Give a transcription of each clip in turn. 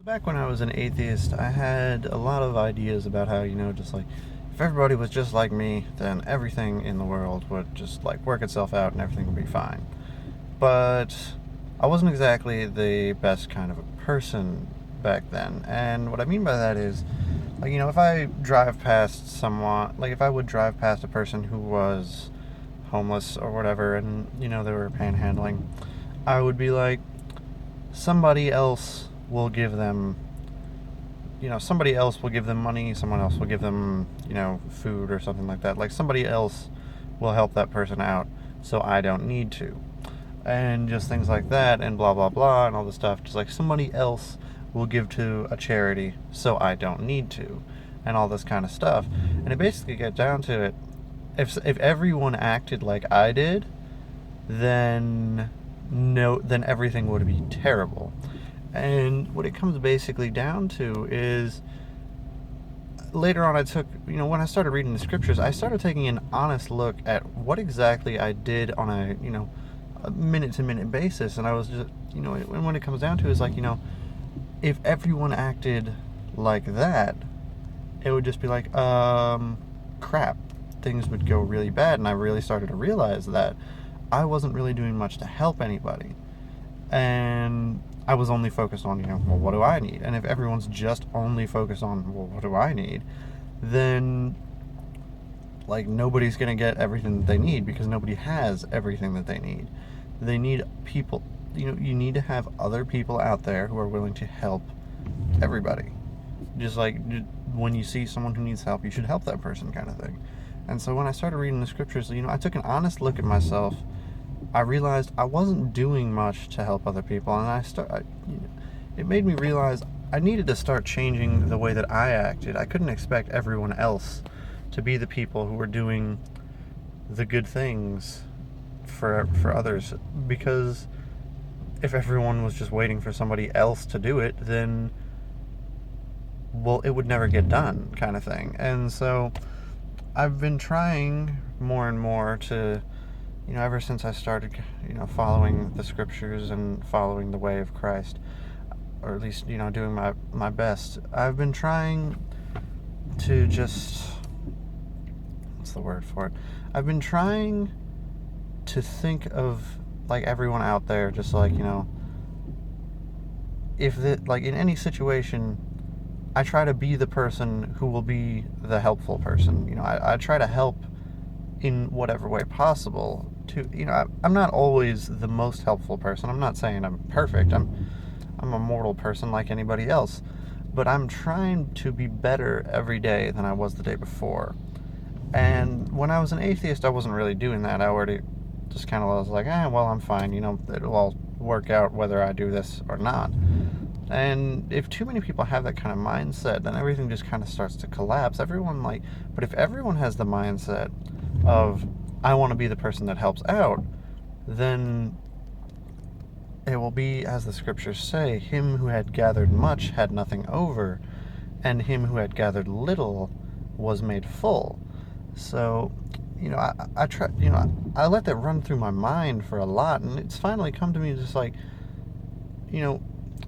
Back when I was an atheist, I had a lot of ideas about how, just like if everybody was just like me, then everything in the world would just like work itself out and everything would be fine. But I wasn't exactly the best kind of a person back then. And what I mean by that is, like, if I drive past someone, like if I would drive past a person who was homeless or whatever and, they were panhandling, I would be like, somebody else will give them somebody else will give them money, someone else will give them, food or something like that. Like somebody else will help that person out, so I don't need to. And just things like that, and blah, blah, blah, and all this stuff. Just like somebody else will give to a charity, so I don't need to. And all this kind of stuff. And it basically gets down to it. If everyone acted like I did, then no, then everything would be terrible. And what it comes basically down to is later on, when I started reading the scriptures, I started taking an honest look at what exactly I did on a minute to minute basis. And I was just, and when it comes down to it, it's like, if everyone acted like that, it would just be like, crap, things would go really bad. And I really started to realize that I wasn't really doing much to help anybody. And I was only focused on, well, what do I need? And if everyone's just only focused on, well, what do I need? Then, like, nobody's going to get everything that they need because nobody has everything that they need. They need people, you need to have other people out there who are willing to help everybody. Just like when you see someone who needs help, you should help that person, kind of thing. And so when I started reading the scriptures, I took an honest look at myself. I realized I wasn't doing much to help other people, and it made me realize I needed to start changing the way that I acted. I couldn't expect everyone else to be the people who were doing the good things for others, because if everyone was just waiting for somebody else to do it, then, well, it would never get done, kind of thing. And so I've been trying more and more to, ever since I started, following the scriptures and following the way of Christ, or at least, doing my best, I've been trying to just, what's the word for it? I've been trying to think of, like, everyone out there, just like, like, in any situation, I try to be the person who will be the helpful person. I try to help in whatever way possible. I'm not always the most helpful person. I'm not saying I'm perfect. I'm a mortal person like anybody else, but I'm trying to be better every day than I was the day before. And when I was an atheist, I wasn't really doing that. I already just kind of was like, well, I'm fine. It'll all work out whether I do this or not. And if too many people have that kind of mindset, then everything just kind of starts to collapse. But if everyone has the mindset of, I want to be the person that helps out, then it will be, as the scriptures say, him who had gathered much had nothing over, and him who had gathered little was made full. So, I try, I let that run through my mind for a lot, and it's finally come to me just like,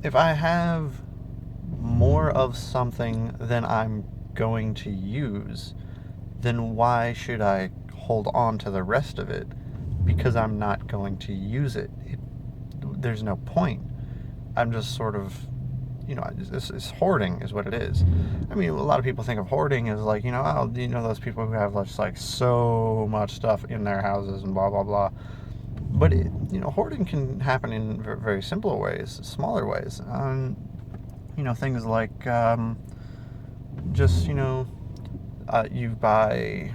if I have more of something than I'm going to use, then why should I hold on to the rest of it? Because I'm not going to use it. There's no point. I'm just sort of, it's hoarding is what it is. I mean, a lot of people think of hoarding as like, those people who have just like so much stuff in their houses and blah, blah, blah. But, hoarding can happen in very simple ways, smaller ways. Things like, just, you buy,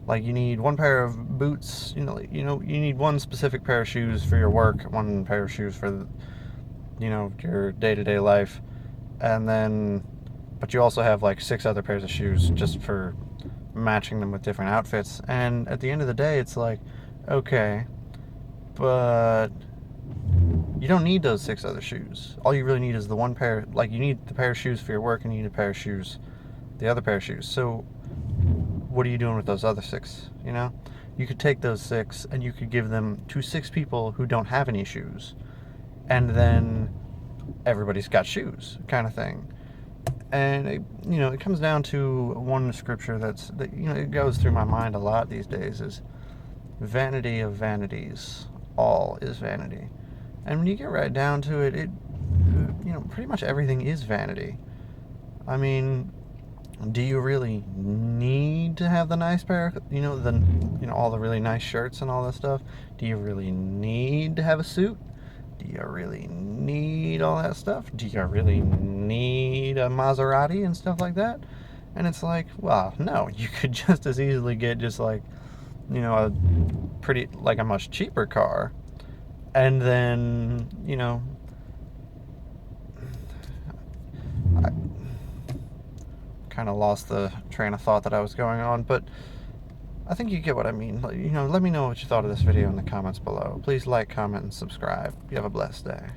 like, you need one pair of boots, you need one specific pair of shoes for your work, one pair of shoes for, your day-to-day life, and then, but you also have, like, 6 other pairs of shoes just for matching them with different outfits. And at the end of the day, it's like, okay, but you don't need those 6 other shoes. All you really need is the one pair. Like, you need the pair of shoes for your work, and you need a pair of shoes, the other pair of shoes. So what are you doing with those other 6? You could take those 6 and you could give them to 6 people who don't have any shoes, and then everybody's got shoes kind of thing. And it comes down to one scripture that it goes through my mind a lot these days, is vanity of vanities, all is vanity. And when you get right down to it, pretty much everything is vanity. I mean, do you really need to have the nice pair, all the really nice shirts and all that stuff? Do you really need to have a suit? Do you really need all that stuff? Do you really need a Maserati and stuff like that? And it's like, well, no, you could just as easily get just like, a a much cheaper car. And then, I kind of lost the train of thought that I was going on, but I think you get what I mean. Let me know what you thought of this video in the comments below. Please like, comment, and subscribe. You have a blessed day.